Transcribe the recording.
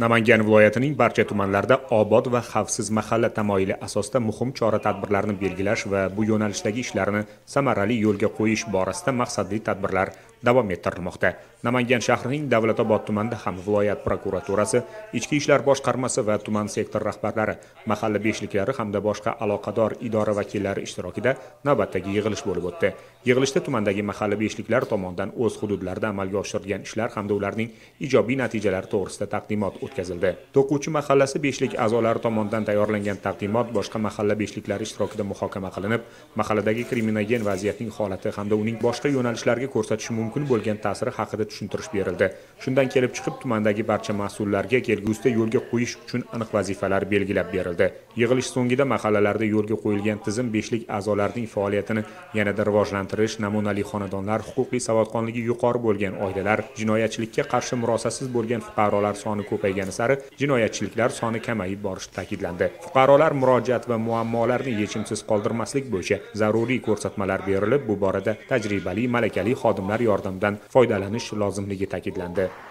Namangan viloyatining barcha tumanlarida obod va xavfsiz mahalla tamoyili asosida muhim chora-tadbirlarni belgilash va bu yo'nalishdagi ishlarni samarali yo'lga qo'yish borasida maqsadli tadbirlar davom ettirilmoqda. Namangan shahrining Davlatobod tumanida ham viloyat prokuraturasi, Ichki ishlar boshqarmasi va tuman sektor rahbarlari, mahalla beshliklari hamda boshqa aloqador idora vakillari ishtirokida navbatdagi yig'ilish bo'lib o'tdi. Yig'ilishda tumandagi mahalla beshliklari tomonidan o'z hududlarida amalga oshirilgan ishlar hamda ularning ijobiy natijalari to'g'risida taqdimot o'tkazildi. To'quvchi mahallasi beshlik a'zolari tomonidan tayyorlangan taqdimot boshqa mahalla beshliklari ishtirokida muhokama qilinib, mahalladagi kriminogen vaziyatning holati hamda uning boshqa yo'nalishlarga ko'rsatishi mumkin bo'lgan ta'siri haqida tushuntirish berildi. Shundan kelib chiqib tumandagi barcha mas'ullarga kelgusida yo'lga qo'yish uchun aniq vazifalar belgilab berildi. Yig'ilish so'ngida mahallalarda yo'lga qo'yilgan tizim beshlik a'zolarining faoliyatini yanada rivojlantirish, namunali xonadonlar, huquqiy savodxonligi yuqori bo'lgan oilalar, jinoyatchilikka qarshi murosasiz bo'lgan fuqarolar soni ko'paygani sari jinoyatchiliklar soni kamayib borishi ta'kidlandi. Fuqarolar murojaat va muammolarni yechimsiz qoldirmaslik bo'yicha zaruriy ko'rsatmalar berilib, bu borada tajribali, malakali xodimlar yordamidan foydalanish lozimligi ta'kidlandi.